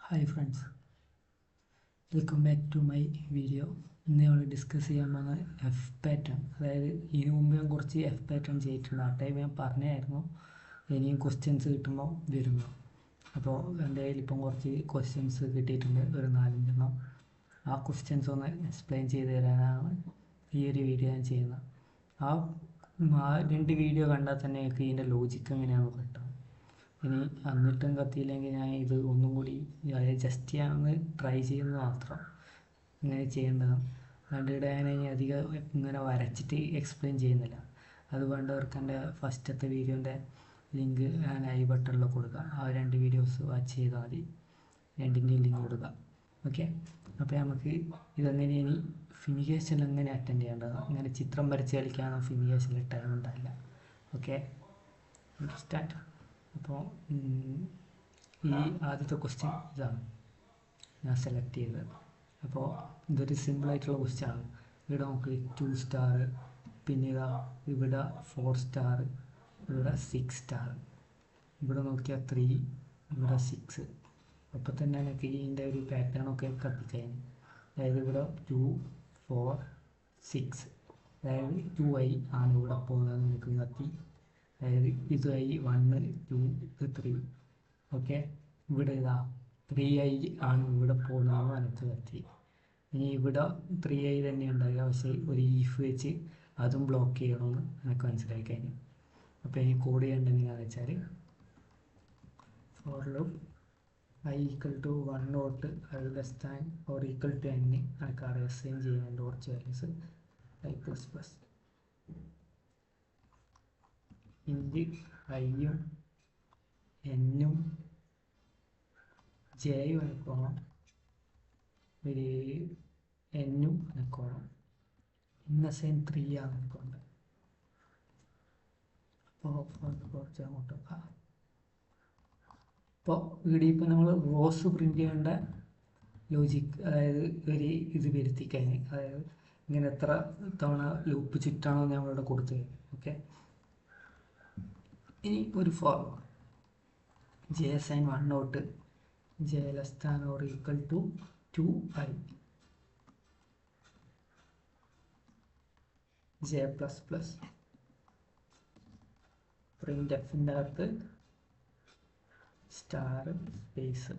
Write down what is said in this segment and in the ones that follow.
Hi friends, welcome back to my video. ഇന്ന് നമ്മൾ discuss ചെയ്യാൻ പോകുന്ന എഫ് പാറ്റേൺ. അതായത് ഇതിനു മുമ്പ് ഞാൻ കുറച്ച് എഫ് പാറ്റേൺ ചെയ്തിട്ടുണ്ട്. ആ ടൈം ഞാൻ പറഞ്ഞായിരുന്നു ഇനിയും ക്വസ്റ്റ്യൻസ് കിട്ടുമ്പോൾ വരുന്നു. അപ്പോൾ എൻ്റെ കയ്യിൽ ഇപ്പം കുറച്ച് ക്വസ്റ്റ്യൻസ് കിട്ടിയിട്ടുണ്ട്, ഒരു 4-5 ആ ക്വസ്റ്റ്യൻസ് ഒന്ന് എക്സ്പ്ലെയിൻ ചെയ്ത് തരാനാണ് ഈ ഒരു വീഡിയോ ഞാൻ ചെയ്യുന്നത്. ആ 2 വീഡിയോ കണ്ടാൽ തന്നെ എനിക്ക് ഇതിൻ്റെ ലോജിക്ക് എങ്ങനെയാണെന്ന് കിട്ടും. ഇനി എന്നിട്ടും കത്തിയില്ലെങ്കിൽ ഞാൻ ഇത് ഒന്നും കൂടി ജസ്റ്റ് ചെയ്യാനൊന്ന് ട്രൈ ചെയ്യുന്നത് മാത്രം, ഇങ്ങനെ ചെയ്യേണ്ടതാണ്. അതുകൊണ്ട് ഇവിടെ ഞാൻ ഇനി അധികം ഇങ്ങനെ വരച്ചിട്ട് എക്സ്പ്ലെയിൻ ചെയ്യുന്നില്ല. അത് വേണ്ടവർക്ക് എൻ്റെ ഫസ്റ്റത്തെ വീഡിയോൻ്റെ ലിങ്ക് ഞാൻ ഐ ബട്ടണിൽ കൊടുക്കുക. ആ 2 വീഡിയോസ് വാച്ച് ചെയ്താൽ മതി, 2ൻ്റെയും ലിങ്ക് കൊടുക്കുക. ഓക്കെ, അപ്പോൾ നമുക്ക് ഇതെങ്ങനെ ഇനി ഫിനിഗേഷൻ എങ്ങനെ അറ്റൻഡ് ചെയ്യേണ്ടത്, ഇങ്ങനെ ചിത്രം വരച്ച് കളിക്കാനോ ഫിനിഗേഷനിൽ ടൈം ഉണ്ടാവില്ല. Okay, start. അപ്പോൾ ഈ ആദ്യത്തെ ക്വസ്റ്റ്യൻ ഇതാണ് ഞാൻ സെലക്ട് ചെയ്തത്. അപ്പോൾ ഇതൊരു സിമ്പിളായിട്ടുള്ള ക്വസ്റ്റ്യനാണ്. ഇവിടെ നമുക്ക് 2 സ്റ്റാർ, പിന്നെ ഇവിടെ 4 സ്റ്റാർ, ഇവിടെ 6 സ്റ്റാർ, ഇവിടെ നോക്കിയാൽ 3, ഇവിടെ 6. അപ്പോൾ തന്നെ എനിക്ക് ഇതിൻ്റെ ഒരു പാറ്റേണൊക്കെ കത്തിക്കഴിഞ്ഞു. അതായത് ഇവിടെ 2, 4, 6, അതായത് 2i ആണ് ഇവിടെ പോകുന്നത്. നമുക്ക് കത്തി, അതായത് ഇത് i 1, 2, ഇത് 3. ഓക്കെ, ഇവിടെ ഇതാ 3i ആണ് ഇവിടെ പോകുന്നത് എനിക്ക് കത്തി. ഇനി ഇവിടെ 3i തന്നെ ഉണ്ടാകുക, പക്ഷേ ഒരു ഈഫ് വെച്ച് അതും ബ്ലോക്ക് ചെയ്യണമെന്ന് എനിക്ക് മനസ്സിലായി കഴിഞ്ഞു. അപ്പോൾ ഇനി കോഡ് ചെയ്യേണ്ടത് എങ്ങനെയാണെന്ന് വെച്ചാൽ, ഫോർ ലൂപ്പ് i = 1 തൊട്ട് i less than or equal to n എനിക്ക് അസൈൻ ചെയ്യുന്നുണ്ട് കുറച്ച് വാല്യൂസ്. i++ ഇൻറ്റ് ഐയും എന്നും ജെയും എനിക്കോണം, ഒരു എന്നും എനിക്കോണം. ഇന്നസൈൻ 3 ആണ് എനിക്കുണ്ട്. അപ്പോൾ കുറച്ച് അങ്ങോട്ട് വെക്കാം. അപ്പോൾ ഇവിടെ ഇപ്പോൾ നമ്മൾ റോസ് പ്രിൻ്റ് ചെയ്യേണ്ട ലോജിക്ക്, അതായത് ഒരു ഇത് വരുത്തിക്കഴിഞ്ഞ്, അതായത് ഇങ്ങനെ എത്ര തവണ ലൂപ്പ് ചുറ്റാണോ നമ്മളിവിടെ കൊടുത്തു. ഓക്കെ, ഇനി ഒരു ഫോർമുല ജെ സൈൻ 1 തൊട്ട് j less than or equal to 2i j++ printfൻ്റെ അകത്ത് സ്റ്റാർ സ്പേസ്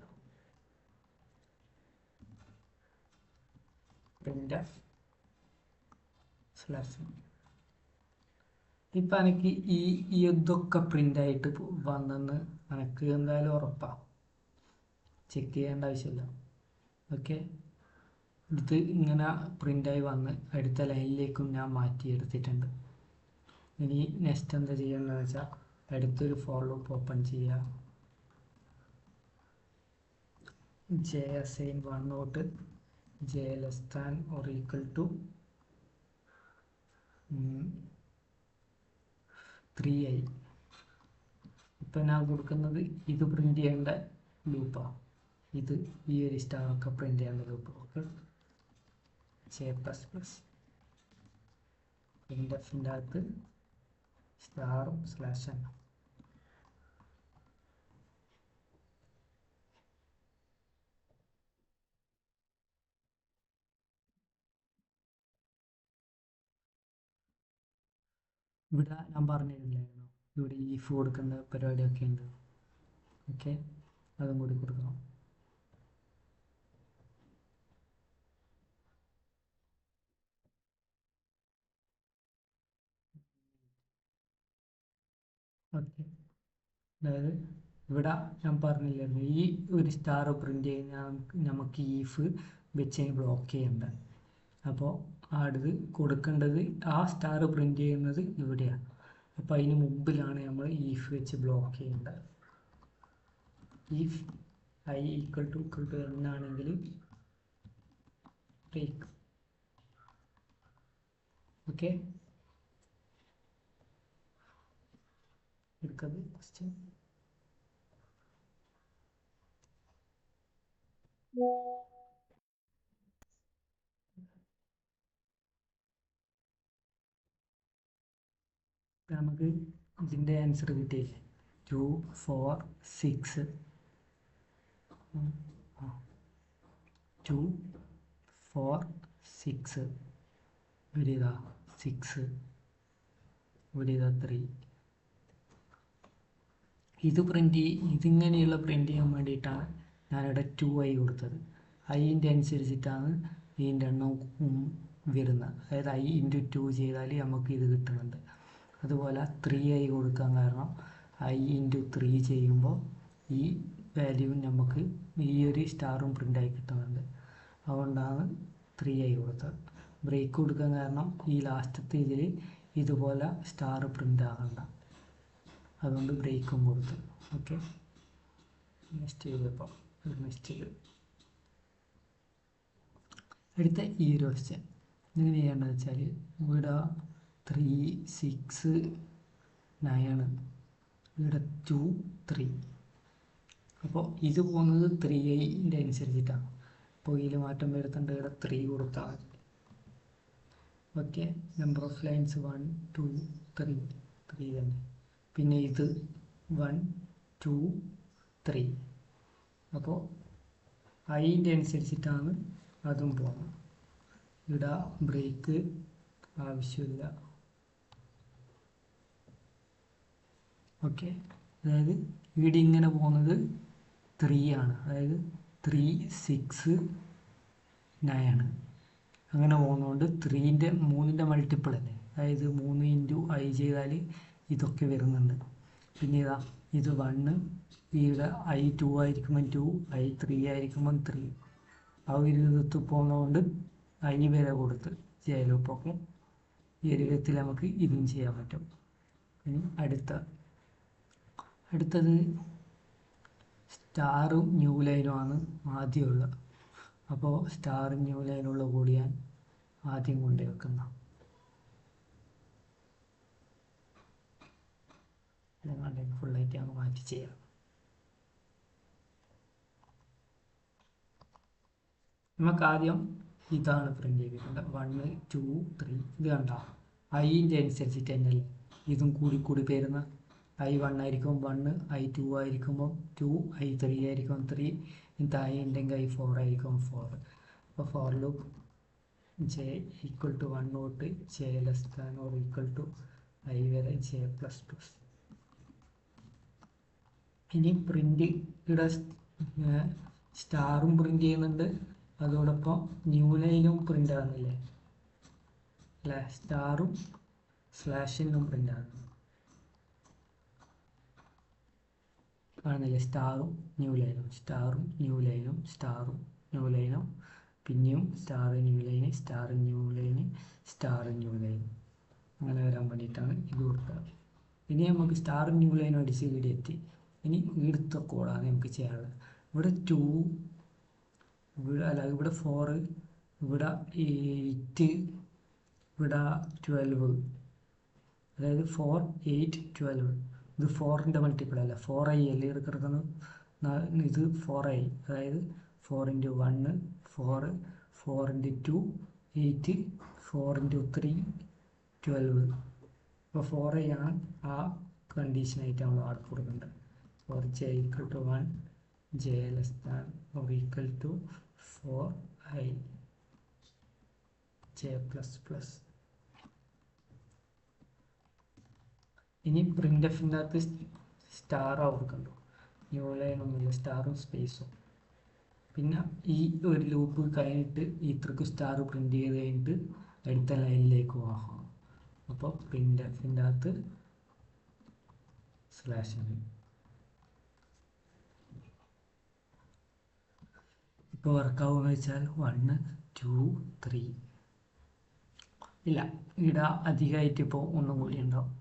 printf സ്ലാഷ്. ഇപ്പം എനിക്ക് ഇതൊക്കെ പ്രിൻ്റായിട്ട് വന്നെന്ന് എനിക്ക് എന്തായാലും ഉറപ്പാണ്, ചെക്ക് ചെയ്യേണ്ട ആവശ്യമില്ല. ഓക്കെ, ഇത് ഇങ്ങനെ പ്രിൻ്റായി വന്ന് അടുത്ത ലൈനിലേക്കും ഞാൻ മാറ്റിയെടുത്തിട്ടുണ്ട്. ഇനി നെക്സ്റ്റ് എന്താ ചെയ്യേണ്ടതെന്ന് വെച്ചാൽ, അടുത്തൊരു ഫോർ ലൂപ്പ് ഓപ്പൺ ചെയ്യുക. j assign 1 തൊട്ട് j less than or equal to 3i. ഇപ്പം ഞാൻ കൊടുക്കുന്നത് ഇത് പ്രിൻ്റ് ചെയ്യേണ്ട ലൂപ്പാണ്. ഇത് ഈ ഒരു സ്റ്റാറൊക്കെ പ്രിൻ്റ് ചെയ്യേണ്ട ലൂപ്പ്. ഓക്കെ, j++ printfൻ്റെ അകത്ത് സ്റ്റാറും സ്ലാഷ് ആണ്. ഇവിടെ ഞാൻ പറഞ്ഞിട്ടില്ലായിരുന്നു ഇവിടെ ഈഫ് കൊടുക്കേണ്ട പരിപാടിയൊക്കെ ഉണ്ട്. ഓക്കെ, അതും കൂടി കൊടുക്കണം. ഓക്കെ, അതായത് ഇവിടെ ഞാൻ പറഞ്ഞില്ലായിരുന്നു ഈ ഒരു സ്റ്റാർ പ്രിൻ്റ് ചെയ്യുന്ന നമുക്ക് ഈഫ് വെച്ച് ബ്ലോക്ക് ചെയ്യണ്ട. അപ്പോൾ അടുത്ത് കൊടുക്കേണ്ടത് ആ സ്റ്റാർ പ്രിൻ്റ് ചെയ്യുന്നത് ഇവിടെയാണ്. അപ്പോൾ അതിന് മുമ്പിലാണ് നമ്മൾ ഈഫ് വെച്ച് ബ്ലോക്ക് ചെയ്യേണ്ടത്. ഈഫ് i = n ആണെങ്കിൽ ബ്രേക്ക്. ഓക്കെ, എടുക്കുന്നത് ക്വസ്റ്റ്യൻ. നമുക്ക് ഇതിൻ്റെ ആൻസർ കിട്ടിയില്ലേ, 2, 4, 6 2 4 6 ഇവിടെ ഇതാ 6 ഇവിടെ ഇതാ 3. ഇതിങ്ങനെയുള്ള പ്രിൻ്റ് ചെയ്യാൻ വേണ്ടിയിട്ടാണ് ഞാനിവിടെ 2i കൊടുത്തത്. ഐൻ്റെ അനുസരിച്ചിട്ടാണ് ഇതിൻ്റെ എണ്ണം വരുന്നത്. അതായത് i × 2 ചെയ്താൽ നമുക്ക് ഇത് കിട്ടുന്നുണ്ട്. അതുപോലെ 3i കൊടുക്കാൻ കാരണം i × 3 ചെയ്യുമ്പോൾ ഈ വാല്യൂ നമുക്ക് ഈ ഒരു സ്റ്റാറും പ്രിൻ്റായി കിട്ടുന്നുണ്ട്. അതുകൊണ്ടാണ് 3i കൊടുത്തത്. ബ്രേക്ക് കൊടുക്കാൻ കാരണം ഈ ലാസ്റ്റത്തെ ഇതിൽ ഇതുപോലെ സ്റ്റാർ പ്രിൻ്റ് ആകണ്ട, അതുകൊണ്ട് ബ്രേക്കും കൊടുത്തു. ഓക്കെ, നെക്സ്റ്റ് ചെയ്തപ്പോൾ അടുത്ത ഈ ഒരു ക്വസ്റ്റ്യൻ എങ്ങനെ ചെയ്യേണ്ടതെന്ന് വെച്ചാൽ ഇവിടെ 3 6 9 ഇവിടെ 2 3. അപ്പോൾ ഇത് പോകുന്നത് 3iൻ്റെ അനുസരിച്ചിട്ടാണ്. അപ്പോൾ ഇതിൽ മാറ്റം വരുത്തേണ്ട ഇവിടെ 3 കൊടുത്താൽ മതി. ഓക്കെ, നമ്പർ ഓഫ് ലൈൻസ് 1 2 3 തന്നെ. പിന്നെ ഇത് 1 2 3. അപ്പോൾ ഐൻ്റെ അനുസരിച്ചിട്ടാണ് അതും പോകുന്നത്. ഇവിടെ ബ്രേക്ക് ആവശ്യമില്ല. ഓക്കെ, അതായത് ഇവിടെ ഇങ്ങനെ പോകുന്നത് 3 ആണ്. അതായത് 3 6 9 അങ്ങനെ പോകുന്നതുകൊണ്ട് 3ൻ്റെ മൾട്ടിപ്പിൾ അല്ലേ, അതായത് 3 × i ചെയ്താൽ ഇതൊക്കെ വരുന്നുണ്ട്. പിന്നെ ഇതാ ഇത് 1, ഇവിടെ i 2 ആയിരിക്കുമ്പം 2, i 3 ആയിരിക്കുമ്പം 3. ആ ഒരു വിധത്തിൽ പോകുന്നതുകൊണ്ട് i വരെ കൊടുത്ത് ചെയ്യാലോ. ഇപ്പോൾ ഓക്കെ, ഈ ഒരു വിധത്തിൽ നമുക്ക് ഇതും ചെയ്യാൻ പറ്റും. ഇനി അടുത്തത് സ്റ്റാറും ന്യൂ ലൈനുമാണ് ആദ്യമുള്ളത്. അപ്പോൾ സ്റ്റാറും ന്യൂ ലൈനുള്ള കൂടി ഞാൻ ആദ്യം കൊണ്ടുപോയി വെക്കുന്ന ഫുള്ളായിട്ട് അങ്ങ് മാറ്റി ചെയ്യാം. നമുക്ക് ആദ്യം ഇതാണ് പ്രിൻ്റ് ചെയ്തിട്ടുണ്ട്. 1 2 3. ഇത് കണ്ടോ, ഐൻ്റെ അനുസരിച്ചിട്ട് തന്നെയല്ലേ ഇതും കൂടി പേരുന്ന. i 1 ആയിരിക്കും 1, i 2 ആയിരിക്കുമ്പോൾ 2, i 3 ആയിരിക്കും 3. ഇത് i ഉണ്ടെങ്കിൽ i 4 ആയിരിക്കും 4. അപ്പോൾ ഫോർ ലൂപ്പ് j = 1 തൊട്ട് j <= i വരെ j++. ഇനി പ്രിൻ്റ് ഇവിടെ സ്റ്റാറും പ്രിൻ്റ് ചെയ്യുന്നുണ്ട്, അതോടൊപ്പം ന്യൂ ലൈനും പ്രിൻ്റ് ആകുന്നില്ലേ അല്ലേ, സ്റ്റാറും സ്ലാഷിനും പ്രിൻ്റ് ആകുന്നു കാണുന്നില്ലേ. സ്റ്റാറും ന്യൂ ലൈനും സ്റ്റാറും ന്യൂ ലൈനും സ്റ്റാറും ന്യൂ ലൈനും, പിന്നെയും star new line star new line star new line, അങ്ങനെ വരാൻ വേണ്ടിയിട്ടാണ് ഇത് കൊടുത്തത്. ഇനി നമുക്ക് സ്റ്റാർ ന്യൂ ലൈൻ അടിച്ച് ഇവിടെ എത്തി. ഇനി ഇവിടുത്തെ കോഡാണ് നമുക്ക് ചെയ്യാനുള്ളത്. ഇവിടെ 2 ഇവിടെ 4 ഇവിടെ 8 ഇവിടെ 12. അതായത് 4 8 12. ഇത് 4ൻ്റെ മൾട്ടിപ്പിൾ അല്ല, 4i അല്ലേ ഇവിടെ കിടക്കുന്നത്. ഇത് 4i, അതായത് 4 × 1 4, 4 × 2 8, 4 × 3 12. അപ്പോൾ 4i ആണ് ആ കണ്ടീഷനായിട്ട് നമ്മൾ ആർക്ക് കൊടുക്കേണ്ടത്. for j = 1 j <= 4i j++. ഇനി പ്രിൻ്റ്എഫിൻ്റെ അകത്ത് സ്റ്റാർ കൊടുക്കണ്ടോ, ന്യൂ ലൈൻ ഒന്നുമില്ല, സ്റ്റാറും സ്പേസും. പിന്നെ ഈ ഒരു ലൂപ്പ് കഴിഞ്ഞിട്ട് ഇത്രക്ക് സ്റ്റാർ പ്രിൻ്റ് ചെയ്ത് കഴിഞ്ഞിട്ട് അടുത്ത ലൈനിലേക്ക് പോകാം. അപ്പോൾ പ്രിൻ്റ്എഫിൻ്റെ അകത്ത് /. ഇപ്പോൾ വർക്കാവുമെന്ന് വെച്ചാൽ 1 2 3 ഇല്ല, ഇവിടെ അധികമായിട്ട് ഇപ്പോൾ ഒന്നും കൂടി ഉണ്ടാവും.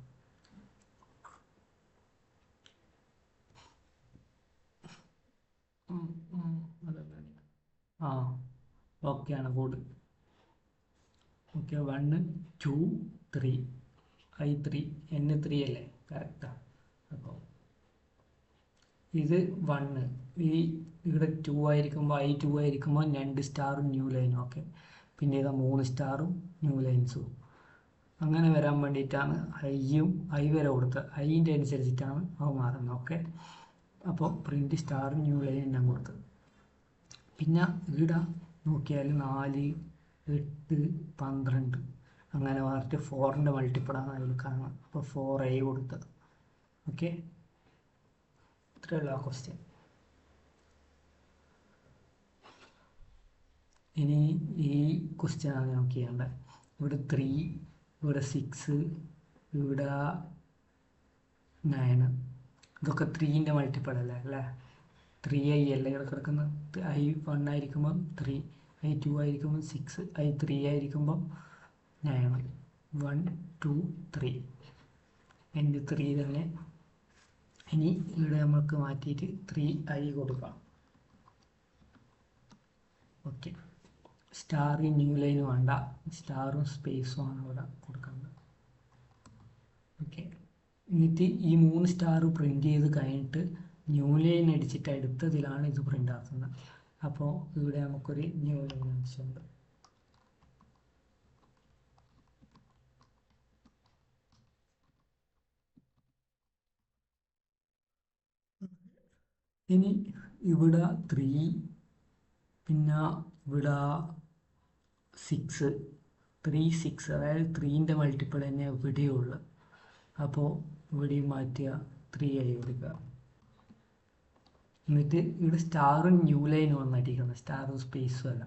ഓക്കെയാണ് കോഡ്. ഓക്കെ, 1 2 3 i 3 n 3 അല്ലേ, കറക്റ്റാണ്. അപ്പോൾ ഇത് 1 ഇവിടെ 2 ആയിരിക്കുമ്പോൾ i 2 ആയിരിക്കുമ്പോൾ 2 സ്റ്റാറും ന്യൂ ലൈനും. ഓക്കെ, പിന്നെ ഇതാ 3 സ്റ്റാറും ന്യൂ ലൈൻസും. അങ്ങനെ വരാൻ വേണ്ടിയിട്ടാണ് i വരെ കൊടുത്തത്. ഐൻ്റെ അനുസരിച്ചിട്ടാണ് അത് മാറുന്നത്. ഓക്കെ, അപ്പോൾ പ്രിൻ്റ് സ്റ്റാറും ന്യൂ ലൈനും ഞാൻ കൊടുത്തത്. പിന്നെ ഇവിടെ നോക്കിയാൽ 4, 8, 12 അങ്ങനെ പറഞ്ഞിട്ട് 4ൻ്റെ മൾട്ടിപ്പിളാണ് അതിൽ കാണുക. അപ്പോൾ 4a കൊടുത്തത്. ഓക്കെ, ഇത്രയുള്ള ആ ക്വസ്റ്റ്യൻ. ഇനി ഈ ക്വസ്റ്റ്യനാണ് നമുക്ക് ചെയ്യേണ്ടത്. ഇവിടെ 3, ഇവിടെ 6, ഇവിടെ 9, ഇതൊക്കെ 3ൻ്റെ മൾട്ടിപ്പിൾ അല്ലേ. 3i അല്ലേ ഇവിടെ കിടക്കുന്നത്. i1 ആയിരിക്കുമ്പോൾ 3, i2 ആയിരിക്കുമ്പോൾ 6, i3 ആയിരിക്കുമ്പോൾ 9. 1, 2, 3 എൻ്റെ 3 തന്നെ. ഇനി ഇവിടെ നമുക്ക് മാറ്റിയിട്ട് 3i കൊടുക്കാം. ഓക്കെ, സ്റ്റാർ ന്യൂ ലൈൻ വേണ്ട, സ്റ്റാറും സ്പേസും ആണ് ഇവിടെ കൊടുക്കുന്നത്. ഓക്കെ, എന്നിട്ട് ഈ 3 സ്റ്റാർ പ്രിൻ്റ് ചെയ്ത് കഴിഞ്ഞിട്ട് ന്യൂ ലൈൻ അടിച്ചിട്ട് അടുത്തതിലാണ് ഇത് പ്രിൻ്റ് ആക്കുന്നത്. അപ്പോൾ ഇവിടെ നമുക്കൊരു ന്യൂ ലൈൻ ആവശ്യമുണ്ട്. ഇനി ഇവിടെ 3, പിന്നെ ഇവിടെ 6, 3, 6, അതായത് 3ൻ്റെ മൾട്ടിപ്പിൾ തന്നെ ഇവിടെയുള്ളു. അപ്പോൾ ഇവിടെയും മാറ്റുക, 3i കൊടുക്കുക. എന്നിട്ട് ഇവിടെ സ്റ്റാറും ന്യൂ ലൈനും വന്നടിക്കുന്നത്, സ്റ്റാറും സ്പേസും അല്ല.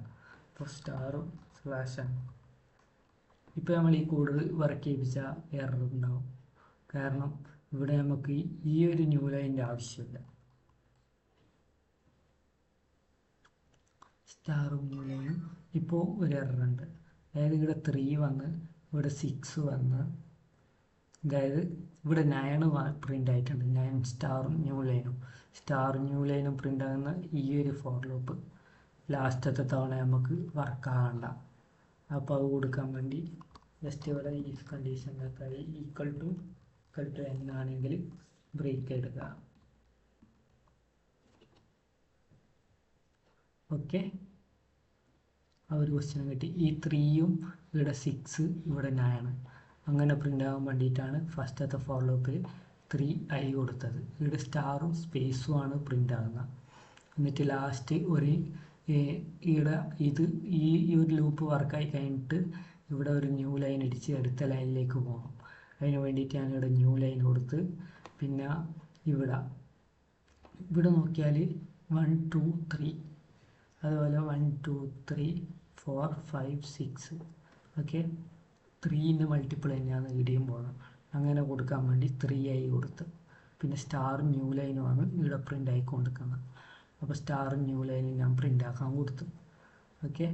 അപ്പോൾ സ്റ്റാറും സ്ലാഷാണ്. ഇപ്പോൾ നമ്മൾ ഈ കോഡ് വർക്ക് ചെയ്യിപ്പിച്ചാൽ എറർ ഉണ്ടാവും. കാരണം ഇവിടെ നമുക്ക് ഈ ഒരു ന്യൂ ലൈനിൻ്റെ ആവശ്യമില്ല. സ്റ്റാറും ന്യൂ ലൈനും ഇപ്പോൾ ഒരു എറർ ഉണ്ട്. അതായത് ഇവിടെ 3 വന്ന്, ഇവിടെ 6 വന്ന്, അതായത് ഇവിടെ 9 പ്രിൻ്റ് ആയിട്ടുണ്ട്. 9 സ്റ്റാറും ന്യൂ ലൈനും പ്രിൻ്റ് ആകുന്ന ഈ ഒരു ഫോർ ലൂപ്പ് ലാസ്റ്റത്തെ തവണ നമുക്ക് വർക്കാകണ്ട. അപ്പോൾ അത് കൊടുക്കാൻ വേണ്ടി ജസ്റ്റ് ഇവിടെ ഈ കണ്ടീഷനകത്ത് ഈക്വൽ ടു n ആണെങ്കിൽ ബ്രേക്ക് എടുക്കുക. ഓക്കെ, ആ ഒരു ക്വസ്റ്റ്യൻ കിട്ടി. ഈ 3യും ഇവിടെ 6, ഇവിടെ 9 അങ്ങനെ പ്രിൻ്റ് ആകാൻ വേണ്ടിയിട്ടാണ് ഫസ്റ്റത്തെ ഫോർ ലൂപ്പിൽ 3i കൊടുത്തത്. ഇവിടെ സ്റ്റാറും സ്പേസും ആണ് പ്രിൻ്റ് ആകുന്നത്. എന്നിട്ട് ലാസ്റ്റ് ഒരു ഇവിടെ ഈ ഒരു ലൂപ്പ് വർക്കായി കഴിഞ്ഞിട്ട് ഇവിടെ ഒരു ന്യൂ ലൈൻ അടിച്ച് അടുത്ത ലൈനിലേക്ക് പോകണം. അതിന് വേണ്ടിയിട്ട് ഞാനിവിടെ ന്യൂ ലൈൻ കൊടുത്ത്, പിന്നെ ഇവിടെ നോക്കിയാൽ 1, 2, 3, അതുപോലെ 1, 2, 3, 4, 5, 6. ഓക്കെ, 3ൻ്റെ മൾട്ടിപ്പിൾ തന്നെയാണ് ഇവിടെയും പോകുന്നത്. അങ്ങനെ കൊടുക്കാൻ വേണ്ടി 3i കൊടുത്ത്, പിന്നെ സ്റ്റാർ ന്യൂ ലൈനുമാണ് ഇവിടെ പ്രിൻ്റ് ആയി കൊടുക്കുന്നത്. അപ്പോൾ സ്റ്റാർ ന്യൂ ലൈനും ഞാൻ പ്രിൻ്റ് ആക്കാൻ കൊടുത്തു. ഓക്കെ,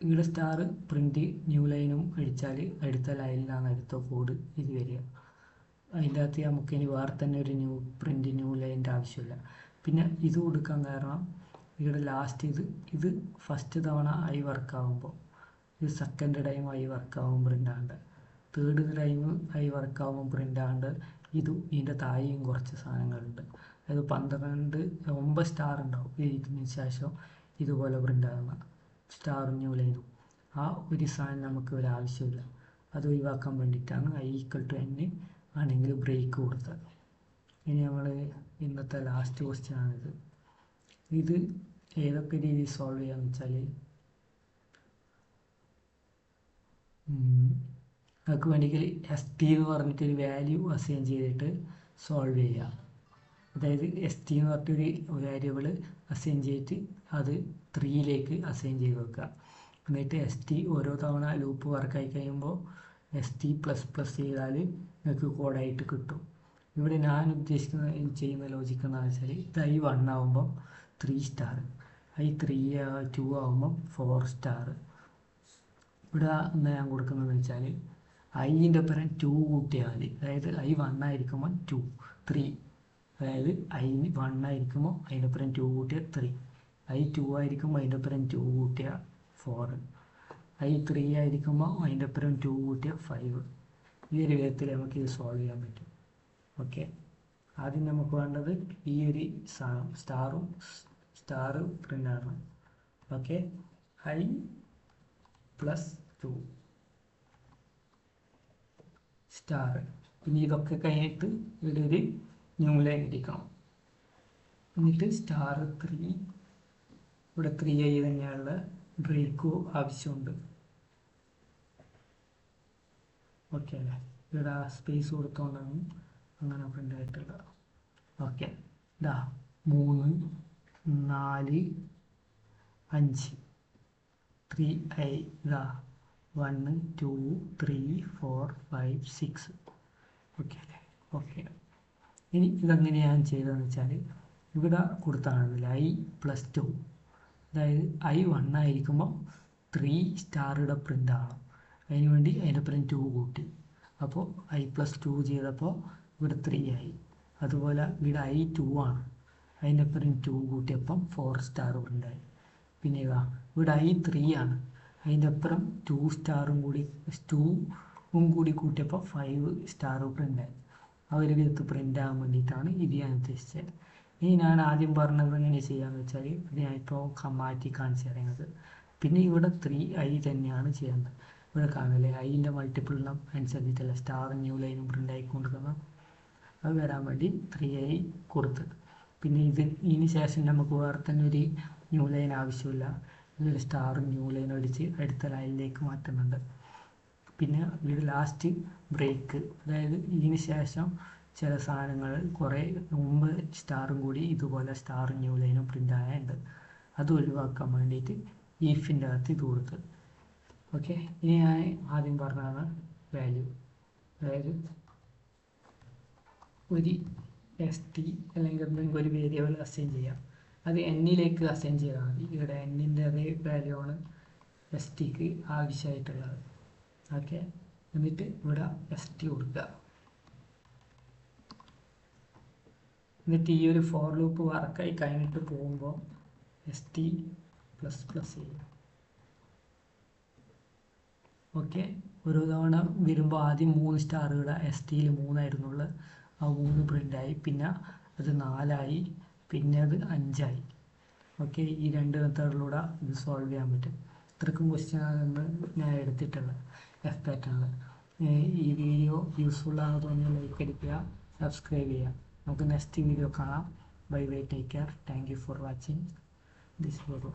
ഇവിടെ സ്റ്റാർ പ്രിൻ്റ് ന്യൂ ലൈനും അടിച്ചാൽ അടുത്ത ലൈനിലാണ് അടുത്ത കോഡ് ഇത് വരിക. അതിൻ്റെ അകത്ത് നമുക്കിനി വേറെ തന്നെ ഒരു ന്യൂ ലൈനിൻ്റെ ആവശ്യമില്ല. പിന്നെ ഇത് കൊടുക്കാൻ കാരണം ഇവിടെ ലാസ്റ്റ് ഇത് ഫസ്റ്റ് തവണ i വർക്കാവുമ്പോൾ, ഇത് സെക്കൻഡ് ടൈം i വർക്കാവുമ്പോൾ പ്രിൻ്റ് ആണ്ട്, തേർഡ് ടൈം i വർക്കാവുമ്പോൾ പ്രിൻ്റ് ആണ്ട്. ഇതിൻ്റെ താഴെയും കുറച്ച് സാധനങ്ങളുണ്ട്. അതായത് 9 സ്റ്റാർ ഉണ്ടാവും ഇതിന് ശേഷം ഇതുപോലെ പ്രിൻ്റ് ആകുന്ന സ്റ്റാർ ന്യൂ ലൈനും. ആ ഒരു സാധനം നമുക്ക് ഒരു ആവശ്യമില്ല. അത് ഒഴിവാക്കാൻ വേണ്ടിയിട്ടാണ് i = n ആണെങ്കിൽ ബ്രേക്ക് കൊടുത്തത്. ഇനി നമ്മൾ ഇന്നത്തെ ലാസ്റ്റ് ക്വസ്റ്റ്യൻ ആണിത്. ഇത് ഏതൊക്കെ രീതിയിൽ സോൾവ് ചെയ്യാന്ന് വെച്ചാൽ, നമുക്ക് വേണമെങ്കിൽ ST എന്ന് പറഞ്ഞിട്ടൊരു വാല്യൂ അസൈൻ ചെയ്തിട്ട് സോൾവ് ചെയ്യുക. അതായത് ST എന്ന് പറഞ്ഞിട്ടൊരു വേരിയബിൾ അസൈൻ ചെയ്തിട്ട് അത് 3ലേക്ക് അസൈൻ ചെയ്ത് വെക്കുക. എന്നിട്ട് ST ഓരോ തവണ ലൂപ്പ് വർക്കായി കഴിയുമ്പോൾ ST++ ചെയ്താൽ നിങ്ങൾക്ക് കോഡായിട്ട് കിട്ടും. ഇവിടെ ഞാൻ ചെയ്യുന്ന ലോജിക്ക് എന്താണെന്ന് വെച്ചാൽ, ഇത് i1 ആകുമ്പോൾ 3 സ്റ്റാർ, i3 2 ആകുമ്പോൾ 4 സ്റ്റാർ. ഇവിടെ എന്താ ഞാൻ കൊടുക്കുന്നതെന്ന് വെച്ചാൽ, iൻ്റെ ഒപ്പം 2 കൂട്ടിയാൽ മതി. അതായത് i1 ആയിരിക്കുമ്പോൾ 2, 3, അതായത് i1 ആയിരിക്കുമ്പോൾ അതിൻ്റെ ഒപ്പം 2 കൂട്ടിയാൽ 3, i2 ആയിരിക്കുമ്പോൾ അതിൻ്റെ ഒപ്പം 2 കൂട്ടിയാൽ 4, i3 ആയിരിക്കുമ്പോൾ അതിൻ്റെ ഒപ്പം 2 കൂട്ടിയാൽ 5. ഈ ഒരു വിധത്തിൽ നമുക്ക് ഇത് സോൾവ് ചെയ്യാൻ പറ്റും. ഓക്കെ, ആദ്യം നമുക്ക് വേണ്ടത് ഈ ഒരു സാധനം സ്റ്റാർ പ്രിൻ്റ് ആണ്. Okay, i+2 star. ഇനി ഇതൊക്കെ കഴിഞ്ഞിട്ട് ഇവിടെ ഒരു ന്യൂ ലൈൻ ഇരിക്കണം. എന്നിട്ട് സ്റ്റാർ 3, ഇവിടെ 3i തന്നെയുള്ള ബ്രേക്കോ ആവശ്യമുണ്ട്. ഓക്കെ അല്ലേ, ഇവിടെ സ്പേസ് കൊടുത്തോണ്ടാണ് അങ്ങനെ പ്രിൻ്റ് ആയിട്ടുള്ളത്. ഓക്കെ, ഇതാ 3 4 5 3i ഇതാ 1 2 3 4 5 6. ഓക്കെ അല്ലേ, ഓക്കെ. ഇനി ഇതെങ്ങനെയാണ് ചെയ്തതെന്ന് വെച്ചാൽ ഇവിടെ കൊടുത്താണെന്നില്ല i+2, അതായത് i 1 ആയിരിക്കുമ്പോൾ 3 സ്റ്റാറുടെ പ്രിൻ്റ് ആവണം. അതിന് വേണ്ടി അതിൻ്റെ ഒപ്പം 2 കൂട്ടി, അപ്പോൾ i+2 ചെയ്തപ്പോൾ ഇവിടെ 3 ആയി. അതുപോലെ ഇവിടെ i2 ആണ്, അതിൻ്റെ ഒപ്പം 2 കൂട്ടിയപ്പം 4 സ്റ്റാർ പ്രിൻ്റായി. പിന്നെ ഇവിടെ i3 ആണ്, അതിൻ്റെ അപ്പുറം 2 സ്റ്റാറും കൂടി 2ഉം കൂടി കൂട്ടിയപ്പോൾ 5 സ്റ്റാർ പ്രിൻ്റായി. ആ ഒരു വിധത്ത് പ്രിൻ്റ് ആകാൻ വേണ്ടിയിട്ടാണ് ഇത് ഞാൻ ഉദ്ദേശിച്ചത്. ഇനി ഞാൻ ആദ്യം പറഞ്ഞത് എങ്ങനെ ചെയ്യാമെന്ന് വെച്ചാൽ ഇത് ഞാനിപ്പോൾ മാറ്റി കാണിച്ചു തരുന്നത്. പിന്നെ ഇവിടെ 3i തന്നെയാണ് ചെയ്യുന്നത്. ഇവിടെ കാണില്ലേ, ഐൻ്റെ മൾട്ടിപ്പിൾ അനുസരിച്ചിട്ടല്ല സ്റ്റാർ ന്യൂ ലൈനും പ്രിൻ്റ് ആയിക്കൊണ്ടിരിക്കുന്നത്. അത് വരാൻ വേണ്ടി 3i കൊടുത്ത്. പിന്നെ ഇതിന് ശേഷം നമുക്ക് വേറെ തന്നെ ഒരു ന്യൂ ലൈൻ ആവശ്യമില്ല, ഇതൊരു സ്റ്റാർ ന്യൂ ലൈൻ അടിച്ച് അടുത്ത ലൈനിലേക്ക് മാറ്റുന്നുണ്ട്. പിന്നെ ഇത് ലാസ്റ്റ് ബ്രേക്ക്, അതായത് ഇതിന് ശേഷം ചില സാധനങ്ങൾ കുറേ മുമ്പ് സ്റ്റാറും കൂടി ഇതുപോലെ സ്റ്റാർ ന്യൂ ലൈനും പ്രിൻ്റ് ആയുണ്ട്, അത് ഒഴിവാക്കാൻ വേണ്ടിയിട്ട് ഈഫിൻ്റെ അകത്ത് ഇത് കൊടുത്ത്. ഓക്കെ, ഇനി ഞാൻ ആദ്യം പറഞ്ഞതാണ് വാല്യൂ, അതായത് ഒരു st അല്ലെങ്കിൽ എന്തെങ്കിലും ഒരു വേരിയബിൾ അസൈൻ ചെയ്യാം. അത് എന്നിലേക്ക് അസൈൻ ചെയ്താൽ മതി. ഇവിടെ എന്നിൻ്റെ അതേ വാല്യൂ ആണ് സ്റ്റക്ക് ആവശ്യമായിട്ടുള്ളത്. ഓക്കെ, എന്നിട്ട് ഇവിടെ st കൊടുക്കുക. എന്നിട്ട് ഈ ഒരു ഫോർ ലൂപ്പ് വർക്കായി കഴിഞ്ഞിട്ട് പോകുമ്പോൾ st++ ചെയ്യുക. ഓക്കെ, ഓരോ തവണ വരുമ്പോൾ ആദ്യം 3 സ്റ്റാറുകളുടെ st-യിൽ 3 ആയിരുന്നുള്ളത്, ആ 3 പ്രിൻ്റായി, പിന്നെ അത് 4 ആയി, പിന്നെ അത് 5 ആയി. ഓക്കെ, ഈ 2 മെത്തേഡിലൂടെ ഇത് സോൾവ് ചെയ്യാൻ പറ്റും. ഇത്രക്കും ക്വസ്റ്റ്യനാണ് ഞാൻ എടുത്തിട്ടുള്ളത് എഫ് പാറ്റേണിൽ. ഈ വീഡിയോ യൂസ്ഫുൾ ആണെന്ന് തോന്നിയാൽ ലൈക്ക് അടിക്കുക, സബ്സ്ക്രൈബ് ചെയ്യുക. നമുക്ക് നെക്സ്റ്റ് വീഡിയോ കാണാം. Bye bye, take care, thank you for watching this video.